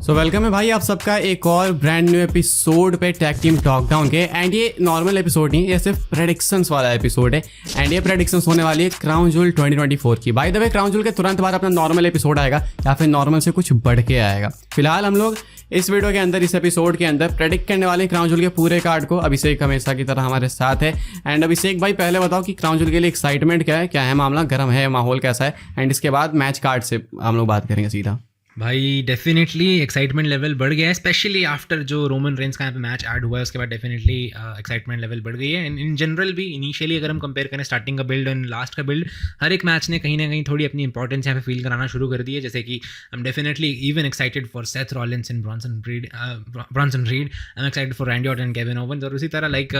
So welcome है भाई आप सबका एक और ब्रांड न्यू एपिसोड पे टैग टीम टॉक डाउन के। एंड ये नॉर्मल एपिसोड नहीं, ये सिर्फ प्रेडिक्शंस वाला एपिसोड है। एंड ये प्रेडिक्शंस होने वाली है क्राउन जूल 2024 की। By the way crown joule के तुरंत बाद अपना नॉर्मल एपिसोड आएगा या फिर नॉर्मल से कुछ बढ़ के आएगा। फिलहाल हम लोग इस वीडियो के अंदर, इस एपिसोड के अंदर प्रेडिक्ट करने वाले क्राउन जूल के पूरे कार्ड को। अभिषेक हमेशा की तरह हमारे साथ है। एंड अभिषेक भाई पहले बताओ कि क्राउन जूल के लिए एक्साइटमेंट क्या है मामला, गर्म है, माहौल कैसा है? एंड इसके बाद मैच कार्ड से हम लोग बात करेंगे सीधा। भाई डेफिनेटली एक्साइटमेंट लेवल बढ़ गया है, स्पेशली आफ्टर जो रोमन रेंस का यहाँ पे मैच ऐड हुआ है उसके बाद डेफिनेटली एक्साइटमेंट लेवल बढ़ गई है। एंड इन जनरल भी इनिशियली अगर हम कंपेयर करें स्टार्टिंग का बिल्ड एंड लास्ट का बिल्ड, हर एक मैच ने कहीं ना कहीं थोड़ी अपनी इंपॉर्टेंस यहाँ पे फील कराना शुरू कर दी है। जैसे कि I am definitely even excited for Seth Rollins and Bronson Reed, I am excited for Randy Orton and Kevin Owens, और उसी तरह like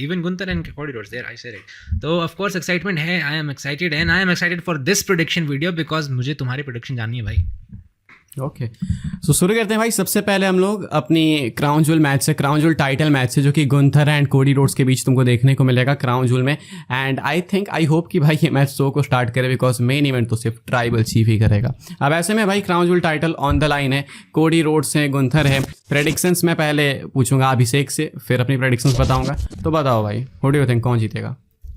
even Gunther and Cody Rhodes there, I said it. तो ऑफ कोर्स एक्साइटमेंट है, I am excited and I am excited for this prediction video because मुझे तुम्हारी prediction जाननी है भाई। ओके सो शुरू करते हैं भाई। सबसे पहले हम लोग अपनी क्राउन जूल मैच से, क्राउन जूल टाइटल मैच से, जो कि गुंथर एंड कोडी रोड्स के बीच तुमको देखने को मिलेगा क्राउन जूल में। एंड आई होप कि भाई ये मैच शो को स्टार्ट करे बिकॉज मेन इवेंट तो सिर्फ ट्राइबल चीफ ही करेगा। अब ऐसे में भाई crown jewel title on the line है, कोडी रोड्स है, गुंथर है। प्रेडिक्शंस मैं पहले पूछूंगा अभिषेक से, फिर अपनी प्रेडिक्शंस बताऊंगा। तो बताओ भाई, व्हाट डू यू थिंक, कौन जीतेगा?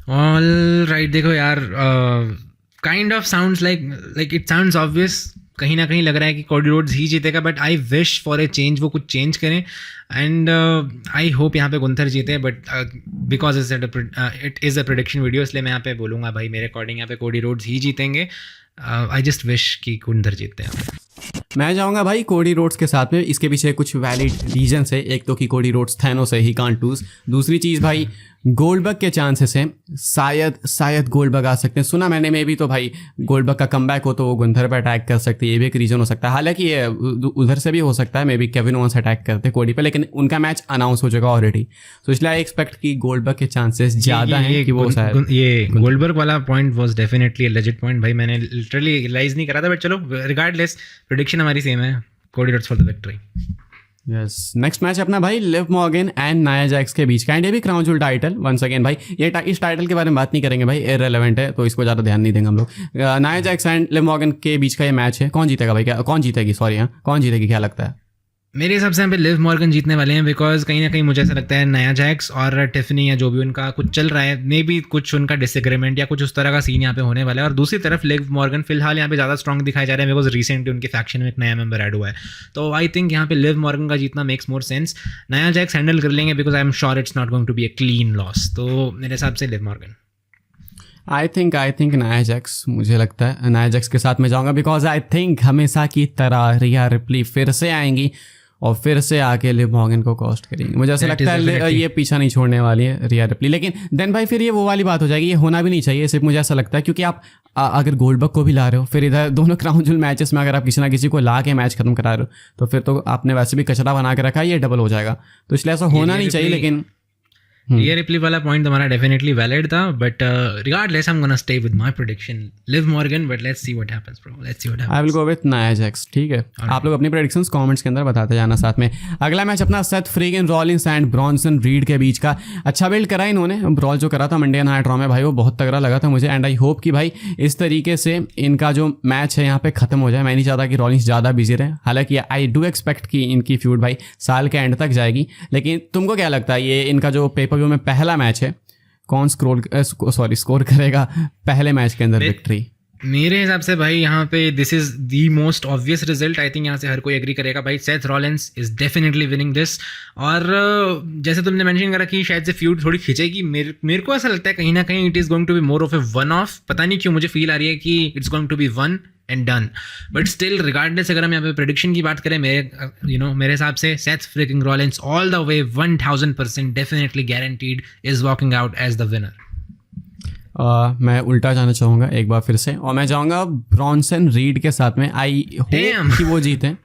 ऑल राइट, देखो यार, kind of sounds like it sounds obvious, कहीं ना कहीं लग रहा है कि कोडी रोड्स ही जीतेगा, but I wish for a change, वो कुछ चेंज करें। एंड आई होप यहाँ पे गुंथर जीते, but because it is a prediction video, इसलिए मैं यहाँ पे बोलूँगा भाई मेरे अकॉर्डिंग यहाँ पे कोडी रोड्स ही जीतेंगे। आई जस्ट विश कि गुंथर जीतते हैं। मैं जाऊंगा भाई कोडी रोड्स के साथ में। इसके पीछे कुछ वैलिड रीजंस है। एक तो कि कोडी रोड्स थैनोस है, ही कांट लूज। दूसरी चीज़ भाई गोल्डबर्ग के चांसेस हैं, शायद गोल्डबर्ग आ सकते हैं। सुना मैंने में भी तो भाई गोल्डबर्ग का कमबैक हो तो वो गुंथर पर अटैक कर सकती है, ये भी एक रीजन हो सकता है। हालांकि ये उधर से भी हो सकता है, may be Kevin Owens attack करते कोडी पे, लेकिन उनका मैच अनाउंस हो चुका ऑलरेडी। तो इसलिए आई एक्सपेक्ट कि गोल्डबर्ग के चांसेस ज़्यादा हैं कि वो शायद। ये गोल्डबर्ग वाला point was definitely legit point भाई, मैंने लिटरली रियलाइज नहीं करा था, बट चलो रिगार्डलेस प्रेडिक्शन हमारी सेम है, Cody Rhodes for the victory. Yes, next match अपना भाई Liv Morgan and Nia Jax के बीच का। एंड ये भी crown jewel title once again भाई। ये इस टाइटल के बारे में बात नहीं करेंगे भाई, इररिलेवेंट है, तो इसको ज़्यादा ध्यान नहीं देंगे हम लोग। Nia Jax and Liv Morgan के बीच का ये मैच है। कौन जीतेगा भाई, कौन जीतेगी क्या लगता है? मेरे हिसाब से यहाँ पे लिव मॉर्गन जीतने वाले हैं, बिकॉज कहीं ना कहीं मुझे ऐसा लगता है नाया जैक्स और टिफनी या जो भी उनका कुछ चल रहा है, मे बी कुछ उनका डिसएग्रीमेंट या कुछ उस तरह का सीन यहाँ पे होने वाला है। और दूसरी तरफ लिव मॉर्गन फिलहाल यहाँ पे ज़्यादा स्ट्रॉन्ग दिखाई जा रहा है, बिकॉज रिसेंटली उनके फैक्शन में एक नया मेंबर ऐड हुआ है। तो आई थिंक यहाँ पे लिव मॉर्गन का जीतना makes more sense. Nia Jax handle कर लेंगे because I am sure it's not going to be a clean loss. तो मेरे हिसाब से Liv Morgan. I think Nia Jax, मुझे लगता है नाया जैक्स के साथ मैं जाऊँगा, बिकॉज आई थिंक हमेशा की तरह रिया रिप्ली फिर से आएंगी और फिर से आके लिव मॉर्गन को कॉस्ट करेंगे। मुझे ऐसा लगता है ये पीछा नहीं छोड़ने वाली है रिया रिप्ली। लेकिन देन भाई फिर ये वो वाली बात हो जाएगी, ये होना भी नहीं चाहिए सिर्फ, मुझे ऐसा लगता है, क्योंकि आप अगर गोल्डबर्ग को भी ला रहे हो, फिर इधर दोनों क्राउन जूल मैचेस में अगर आप किसी ना किसी को ला के मैच खत्म करा रहे हो, तो फिर तो आपने वैसे भी कचरा बना के रखा है, ये डबल हो जाएगा। तो इसलिए ऐसा होना नहीं चाहिए। लेकिन रिया रिप्ली वाला पॉइंट हमारा डेफिनेटली वैलिड था, but regardless I am gonna stay with my prediction Liv Morgan, but let's see what happens bro, let's see what happens. I will go with Nia Jax. ठीक है, आप लोग अपनी predictions comments के अंदर बताते जाना साथ में। अगला मैच अपना Seth Freakin Rollins and Bronson Reed के बीच का। अच्छा बिल्ड करा इन्होंने, ब्रॉल जो करा था मंडे नाइट रॉ में भाई, वो बहुत तगड़ा लगा था मुझे। एंड आई होप कि भाई इस तरीके से इनका जो मैच है यहाँ पे खत्म हो जाए। मैं नहीं चाहता कि रॉलिंस ज़्यादा बिजी रहे, हालांकि आई डू एक्सपेक्ट कि इनकी फ्यूड भाई साल के एंड तक जाएगी। लेकिन तुमको क्या लगता है, ये इनका जो पेपर व्यू में पहला मैच है, कौन स्कोर करेगा पहले मैच के अंदर विक्ट्री? मेरे हिसाब से भाई यहाँ पे this is the most obvious result. I think यहाँ से हर कोई एग्री करेगा भाई, Seth Rollins is definitely winning this. और जैसे तुमने मेंशन करा कि शायद से फ्यूड थोड़ी खिंचेगी, मेरे को ऐसा लगता है कहीं ना कहीं it is going to be more of a one off. पता नहीं क्यों मुझे फील आ रही है कि it's going to be one and done. But still regardless अगर हम यहाँ पे प्रेडिक्शन की बात करें, मेरे हिसाब से Seth freaking Rollins all the way 1000% definitely guaranteed is walking out as the winner. मैं उल्टा जाना चाहूँगा एक बार फिर से, और मैं जाऊँगा ब्रॉन्सन रीड के साथ में। आई होप कि वो जीते।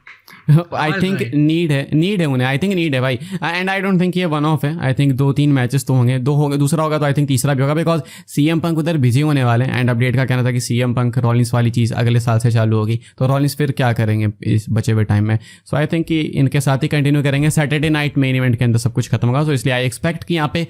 आई थिंक नीड है उन्हें, आई थिंक नीड है भाई। एंड आई डोंट थिंक ये वन ऑफ है। आई थिंक 2-3 मैचेस तो होंगे, 2 होंगे, दूसरा होगा तो आई थिंक तीसरा भी होगा, बिकॉज सीएम पंक उधर बिजी होने वाले हैं। एंड अपडेट का कहना था कि सीएम पंक रॉलिंस वाली चीज़ अगले साल से चालू होगी, तो रॉलिंस फिर क्या करेंगे इस बचे हुए टाइम में? सो आई थिंक कि इनके साथ ही कंटिन्यू करेंगे। सैटरडे नाइट मेन इवेंट के अंदर सब कुछ खत्म होगा, तो इसलिए आई एक्सपेक्ट कि यहाँ पे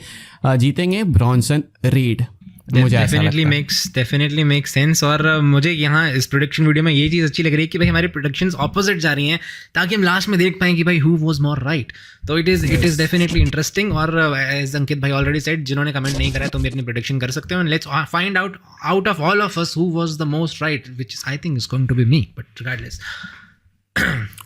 जीतेंगे ब्रॉन्सन रीड। मुझे ऐसा डेफिनेटली लगता है। Makes sense. और मुझे यहाँ इस प्रोडिक्शन वीडियो में ये चीज़ अच्छी लग रही है कि भाई हमारी प्रोडिक्शंस ऑपोजिट जा रही हैं, ताकि हम लास्ट में देख पाएं कि भाई हु वाज मोर राइट। तो इट इज़ डेफिनेटली इंटरेस्टिंग। और एज अंकित भाई ऑलरेडी सेड, जिन्होंने कमेंट नहीं करा है तुम भी अपनी प्रोडिक्शन कर सकते हो, and let's find out of all of us who was the most right, which I think is going to be me, but regardless.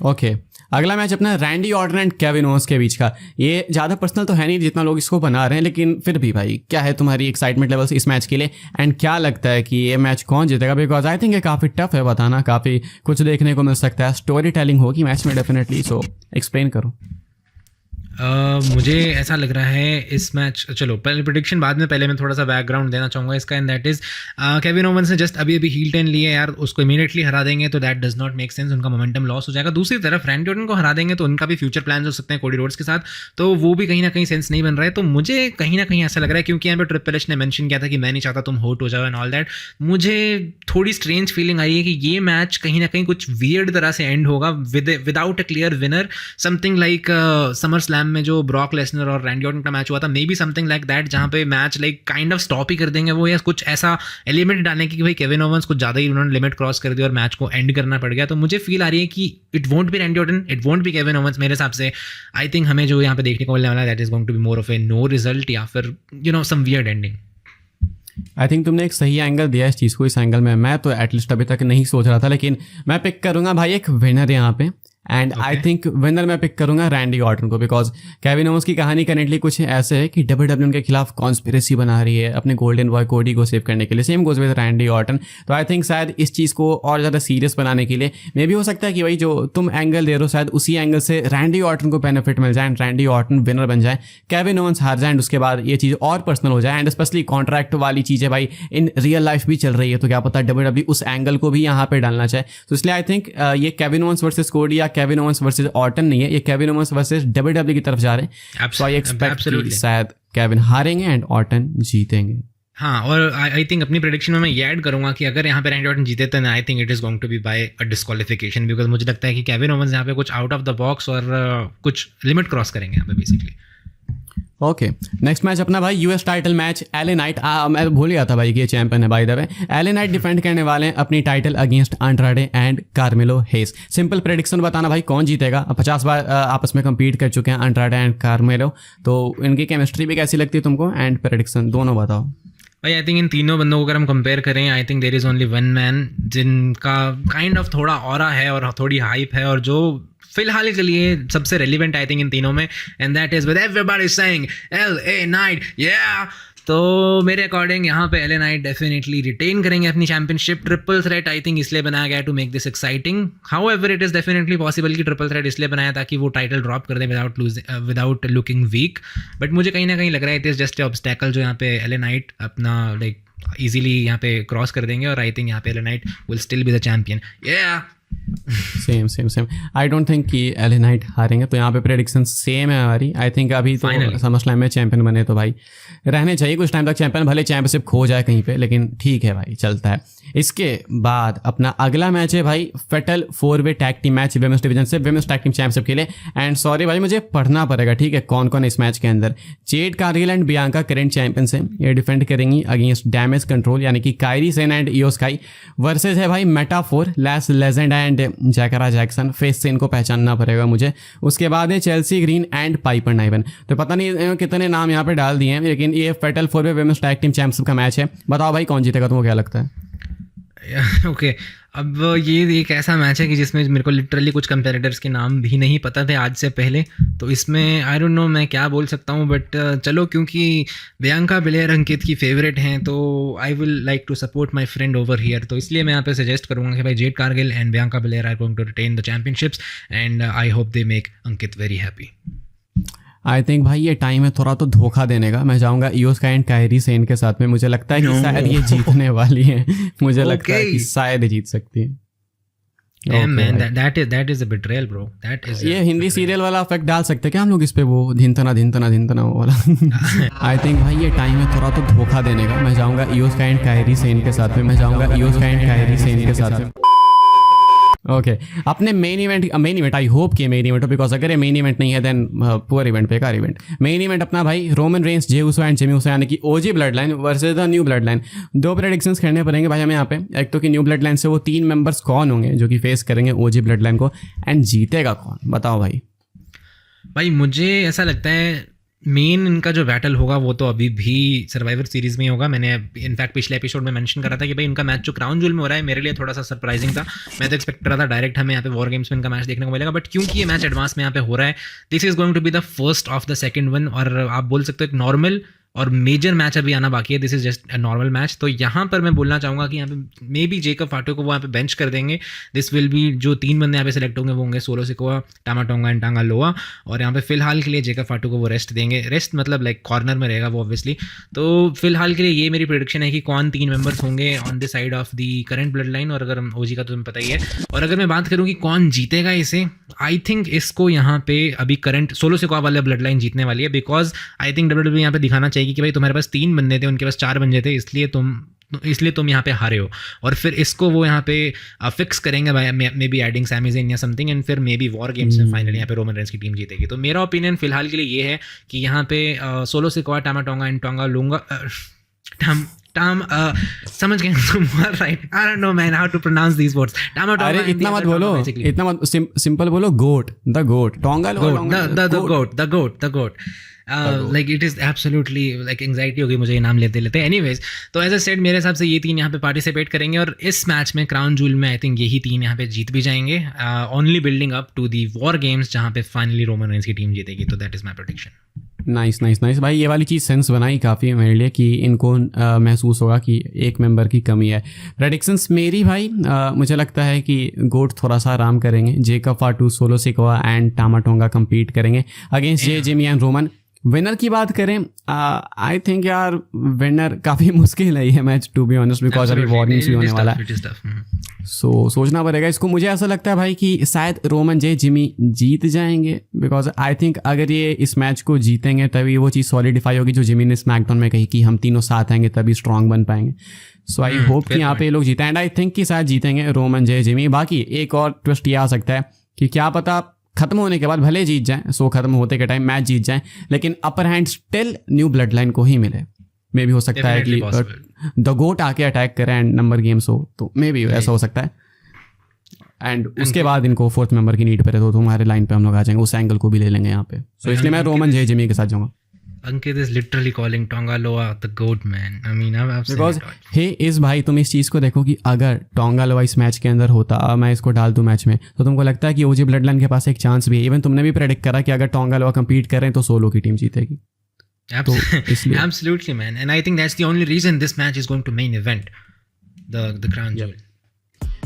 Okay, अगला मैच अपना Randy Orton and Kevin Owens के बीच का। ये ज़्यादा पर्सनल तो है नहीं जितना लोग इसको बना रहे हैं, लेकिन फिर भी भाई क्या है तुम्हारी एक्साइटमेंट लेवल्स इस मैच के लिए, एंड क्या लगता है कि ये मैच कौन जीतेगा? बिकॉज आई थिंक ये काफ़ी टफ है बताना, काफ़ी कुछ देखने को मिल सकता है, स्टोरी टेलिंग होगी मैच में डेफिनेटली। सो एक्सप्लेन करो। मुझे ऐसा लग रहा है इस मैच, चलो पहले प्रेडिक्शन बाद में, पहले मैं थोड़ा सा बैकग्राउंड देना चाहूँगा इसका, and that is Kevin Owens ने जस्ट अभी हील टर्न लिए यार, उसको इमीडिएटली हरा देंगे तो that does not make sense, उनका मोमेंटम लॉस हो जाएगा। दूसरी तरफ रैंडी ऑर्टन को हरा देंगे तो उनका भी फ्यूचर प्लान्स हो सकते हैं कोडी रोड्स के साथ, तो वो भी कहीं ना कहीं सेंस नहीं बन रहा है। तो मुझे कहीं ना कहीं ऐसा लग रहा है, क्योंकि यहाँ पे ट्रिपल एच ने मेंशन किया था कि मैं नहीं चाहता तुम होट हो जाओ एंड ऑल दैट, मुझे थोड़ी स्ट्रेंज फीलिंग आई है कि ये मैच कहीं ना कहीं कुछ वियर्ड तरह से एंड होगा without a clear winner, something like SummerSlam में जो ब्रॉक लेसनर और रैंडी ऑर्टन का मैच हुआ था, maybe something like that, जहां पे match like kind of stop ही कर देंगे वो, या कुछ ऐसा एलिमेंट डालने की कि भाई केविन ओवेंस कुछ ज़्यादा ही उन्होंने लिमिट क्रॉस कर दिया और मैच को एंड करना पड़ गया। तो मुझे फील आ रही है कि it won't be Randy Orton, it won't be Kevin Owens. मेरे हिसाब से आई थिंक हमें जो यहाँ पे देखने को मिलने वाला है that is going to be more of a no result, या फिर some weird ending. I think तुमने एक सही एंगल दिया इस चीज़ को। इस एंगल में मैं तो एटलीस्ट अभी तक नहीं सोच रहा था, लेकिन मैं पिक करूंगा भाई एक विनर यहाँ पे, एंड आई थिंक विनर मैं पिक करूंगा रैंडी ऑर्टन को, बिकॉज केविन ओवेंस की कहानी करेंटली कुछ ऐसे है कि डब्ल्यूडब्ल्यू उनके खिलाफ कॉन्स्पिरेसी बना रही है अपने गोल्डन बॉय कोडी को सेव करने के लिए। Same goes with Randy Orton. तो आई थिंक शायद इस चीज़ को और ज़्यादा सीरियस बनाने के लिए मे भी हो सकता है कि भाई जो तुम एंगल दे रहे हो शायद उसी एंगल से रैंडी ऑर्टन को बेनिफिट मिल जाए एंड रैंडी ऑर्टन विनर बन जाए, केविन ओवेंस हार जाए, एंड उसके बाद ये चीज़ और पर्सनल हो जाए। एंड स्पेशली कॉन्ट्रैक्ट वाली चीज़ें भाई इन रियल लाइफ भी चल रही है, तो क्या पता डब्ल्यूडब्ल्यू उस एंगल को भी यहाँ पे डालना चाहे। तो इसलिए आई थिंक ये केविन ओवेंस वर्सेस कोडी या केविन ओवेंस वर्सेस ऑर्टन नहीं है, ये केविन ओवेंस वर्सेस डब्ल्यूडब्ल्यू की तरफ जा रहे हैं। सो आई एक्सपेक्ट शायद केविन हारेंगे एंड ऑर्टन जीतेंगे। हाँ, और आई थिंक अपनी प्रेडिक्शन में मैं ये ऐड करूंगा कि अगर यहाँ पे रैंडी ऑर्टन जीते तो I think it is going to be by a disqualification, because मुझे लगता है कि केविन ओवेंस यहाँ पे कुछ आउट ऑफ द बॉक्स और कुछ लिमिट क्रॉस करेंगे यहाँ पे बेसिकली। ओके, नेक्स्ट मैच अपना भाई US title match. LA Knight, मैं भूल गया था भाई कि ये चैंपियन है by the way. LA Knight defend करने वाले हैं अपनी title against Andrade and Carmelo Hayes. Simple prediction बताना भाई कौन जीतेगा। 50 बार आपस में compete कर चुके हैं एंड्राडे एंड कार्मेलो, तो इनकी केमिस्ट्री भी कैसी लगती है तुमको, एंड प्रेडिक्शन दोनों बताओ भाई। आई थिंक इन तीनों बंदों को अगर हम कंपेयर करें, I think there is only one man जिनका काइंड ऑफ थोड़ा ऑरा है और थोड़ी हाइप है, और जो फिलहाल के लिए सबसे रेलिवेंट आई थिंक इन तीनों में, and that is with everybody saying LA night या। तो मेरे अकॉर्डिंग यहाँ पे LA नाइट डेफिनेटली रिटेन करेंगे अपनी championship. Triple threat I think इसलिए बनाया गया to make this exciting. However it is definitely possible कि ट्रिपल थ्रेट इसलिए बनाया ताकि वो टाइटल ड्रॉप कर दें विदाउट लुकिंग वीक, बट मुझे कहीं ना कहीं लग रहा है it is just a obstacle जो यहाँ पे LA नाइट अपना लाइक इजीली यहाँ पे क्रॉस कर देंगे, और आई थिंक यहाँ पे LA night will still be the champion. Same I don't think कि एले नाइट हारेंगे, तो यहाँ पे प्रेडिक्शन सेम है हमारी। आई थिंक अभी तो समरस्लैम में चैंपियन बने तो भाई रहने चाहिए कुछ टाइम तक चैंपियन, भले चैंपियनशिप खो जाए कहीं पे, लेकिन ठीक है भाई, चलता है। इसके बाद अपना अगला मैच है भाई फेटल 4-वे tag team match women's division से विमेंस टैग टीम चैंपियनशिप के लिए। एंड सॉरी भाई मुझे पढ़ना पड़ेगा, ठीक है, कौन कौन इस मैच के अंदर। Z Cargill and Bianca current champions है, ये डिफेंड करेंगी अगेंस्ट डैमेज कंट्रोल यानी कि कायरी सेन एंड इयो स्काई, वर्सेज है भाई मेटाफोर, लैस लेजेंड एंड जैकरा जैक्सन। फेस से इनको पहचानना पड़ेगा मुझे। उसके बाद है चेल्सी ग्रीन एंड पाइपर नाइवन। तो पता नहीं कितने नाम यहाँ पे डाल दिए हैं, लेकिन ये फेटल 4-वे विमेंस टैग टीम चैंपियनशिप का मैच है। बताओ भाई कौन जीतेगा, तुमको क्या लगता है? ओके, अब ये एक ऐसा मैच है कि जिसमें मेरे को लिटरली कुछ कंपेटिटर्स के नाम भी नहीं पता थे आज से पहले, तो इसमें आई डोंट नो मैं क्या बोल सकता हूँ, बट चलो क्योंकि बियांका बिलेयर अंकित की फेवरेट हैं तो I will like to support my friend over here, तो इसलिए मैं यहाँ पे सजेस्ट करूँगा कि भाई Jade Cargill and Bianca Belair are going to retain the championships, and I hope they make Ankit very happy. I think भाई ये टाइम है थोड़ा तो धोखा देने का। मैं जाऊंगा इयो स्काई एंड कायरी सेन के साथ में। मुझे लगता है कि शायद ये जीतने वाली है, मुझे लगता है कि शायद जीत सकती है। That is a betrayal, bro. That is ये हिंदी सीरियल वाला इफेक्ट डाल सकते हैं क्या हम लोग इस पे, वो धिनतना वो वाला। आई थिंक भाई ये टाइम है थोड़ा तो धोखा देने का। मैं जाऊंगा इयो स्काई एंड कायरी सेन के साथ में। ओके अपने मेन इवेंट आई होप कि मेन इवेंट हो, बिकॉज अगर ये मेन इवेंट नहीं है देन पुअर इवेंट, बेकार इवेंट। मेन इवेंट अपना भाई Roman Reigns, Jey Uso and Jimmy Uso यानी कि OG bloodline versus the new bloodline. 2 predictions करने पड़ेंगे भाई हमें यहाँ पे। एक तो कि न्यू ब्लड लाइन से वो 3 मेंबर्स कौन होंगे जो कि फेस करेंगे ओजी ब्लड लाइन को, एंड जीतेगा कौन, बताओ भाई। मुझे ऐसा लगता है मेन इनका जो बैटल होगा वो तो अभी भी सर्वाइवर सीरीज में ही होगा। मैंने इनफैक्ट पिछले एपिसोड में मेंशन करा था कि भाई इनका मैच जो क्राउन जूल में हो रहा है मेरे लिए थोड़ा सा सरप्राइजिंग था। मैं तो एक्सपेक्ट कर रहा था डायरेक्ट हमें यहाँ पे वॉर गेम्स में इनका मैच देखने को मिलेगा, बट क्योंकि ये मैच एडवांस में यहाँ पे हो रहा है, this is going to be the first of the second one. और आप बोल सकते हो एक नॉर्मल और मेजर मैच अभी आना बाकी है, this is just a normal match. तो यहाँ पर मैं बोलना चाहूँगा कि यहाँ पे मे बी जेकब फाटो को वो यहाँ पे बेंच कर देंगे। दिस विल बी जो 3 बंदे यहाँ पे सेलेक्ट होंगे वो होंगे solo Sikoa, Tama Tonga and टांगा लोआ। और यहाँ पे फिलहाल के लिए जेकब फाटो को वो रेस्ट देंगे, रेस्ट मतलब लाइक कॉर्नर में रहेगा वो ऑब्वियसली। तो फिलहाल के लिए ये मेरी प्रेडिक्शन है कि कौन 3 मेंबर्स होंगे on the side of the current blood line. और अगर ओजी का तो तुम्हें पता ही है। और अगर मैं बात करूँ कि कौन जीतेगा इसे, आई थिंक इसको यहाँ पे अभी करंट सोलो सिकोआ वाले ब्लड लाइन जीतने वाली है, बिकॉज आई थिंक WWE यहाँ पे दिखाना चाहिए कि भाई तुम्हारे पास 3 बंदे थे, उनके पास 4 बंदे थे, इसलिए तुम यहाँ पे हारे हो। और फिर इसको वो यहाँ पे फिक्स करेंगे maybe adding Sami Zayn या समथिंग, एंड फिर मे बी वॉर गेम्स में फाइनली यहाँ पे रोमन रेंस की टीम जीतेगी। तो मेरा ओपिनियन फिलहाल के लिए ये है कि यहाँ पे Solo Sikoa, Tama Tonga and Tonga लूंगा समझ गए तुम, right? I don't know man how to pronounce these words. अरे इतना मत बोलो, इतना मत, सिंपल बोलो, goat, the goat, Tonga the goat. Like it is absolutely like anxiety होगी मुझे ये नाम लेते लेते। एनीवेज, तो एज अ सेड मेरे हिसाब से ये 3 यहाँ पे पार्टिसिपेट करेंगे और इस मैच में क्राउन जूल में आई थिंक यही 3 यहाँ पे जीत भी जाएंगे, only building up to the war games जहाँ पे फाइनली रोमन रेंस की टीम जीतेगी। तो that is my prediction. Nice भाई, ये वाली चीज़ सेंस बनाई काफ़ी है मेरे लिए कि इनको महसूस होगा कि एक मेंबर की कमी है। प्रेडिक्शंस मेरी भाई, मुझे लगता है कि गोट थोड़ा सा आराम करेंगे, Jacob Fatu, Solo Sikoa and Tama Tonga compete करेंगे against Jey Jimmy and Roman. Winner की बात करें, आई थिंक यार विनर काफ़ी मुश्किल है ये match, to be honest, because अभी वॉर्निंग्स भी होने वाला है। सो सोचना पड़ेगा इसको। मुझे ऐसा लगता है भाई कि शायद रोमन जे जिमी जीत जाएंगे, बिकॉज आई थिंक अगर ये इस मैच को जीतेंगे तभी वो चीज़ सॉलिडिफाई होगी जो जिमी ने स्मैकडाउन में कही कि हम तीनों साथ आएंगे तभी स्ट्रांग बन पाएंगे। सो आई होप कि यहाँ पे लोग जीतें, एंड आई थिंक कि शायद जीतेंगे रोमन जे जिमी। बाकी एक और ट्विस्ट ये आ सकता है कि क्या पता खत्म होने के बाद भले जीत जाएं, सो खत्म होते के टाइम मैच जीत जाएं, लेकिन upper hand still new blood line को ही मिले। मे भी हो सकता है कि द गोट आके अटैक करे एंड नंबर गेम्स हो, तो मे भी ऐसा हो सकता है। एंड उसके बाद इनको 4th मेंबर की नीड पे तो हमारे लाइन पे हम लोग आ जाएंगे, उस एंगल को भी ले लेंगे यहाँ पे। सो इसलिए मैं रोमन जे जिमी के साथ जाऊँगा। Ankit is literally calling Tonga Loa the goat, man. I mean, I've seen because it. हे इस भाई, तुम इस चीज़ को देखो कि अगर टोंगा लोआ इस मैच के अंदर होता, मैं इसको डाल दूं मैच में, तो तुमको लगता है कि ओजी ब्लड लाइन के पास एक चांस भी है। इवन तुमने भी प्रेडिक्ट करा कि अगर टोंगा लोआ कम्पीट करें तो सोलो की टीम जीतेगी। Absolutely, man. And I think that's the only reason this match is going to main event, the crown jewel.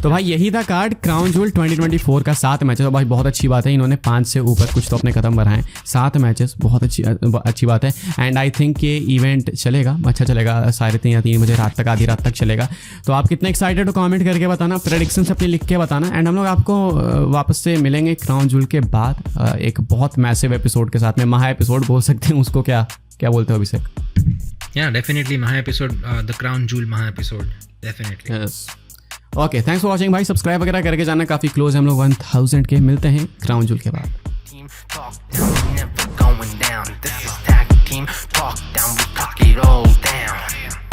तो भाई यही था कार्ड क्राउन जूल 2024 का 7 मैचेस। और भाई बहुत अच्छी बात है, इन्होंने 5 से ऊपर कुछ तो अपने कदम बढ़ाएं। 7 मैचेस बहुत अच्छी बात है। एंड आई थिंक ये इवेंट चलेगा, अच्छा चलेगा, 3:30 या 3 बजे रात तक, आधी रात तक चलेगा। तो आप कितने एक्साइटेड हो कमेंट करके बताना, प्रेडिक्शंस अपनी लिख के बताना। एंड हम लोग आपको वापस से मिलेंगे क्राउन जूल के बाद एक बहुत मैसिव एपिसोड के साथ में, महा एपिसोड बोल सकते हैं उसको, क्या बोलते हो अभिषेक? Yeah, definitely महा एपिसोड, the crown jewel महा episode, definitely. Yes. Okay, thanks for watching भाई। सब्सक्राइब वगैरह करके जाना, काफ़ी क्लोज है हम लोग 1000 के। मिलते हैं क्राउन जूल के बाद। Talk down, we talk it all down.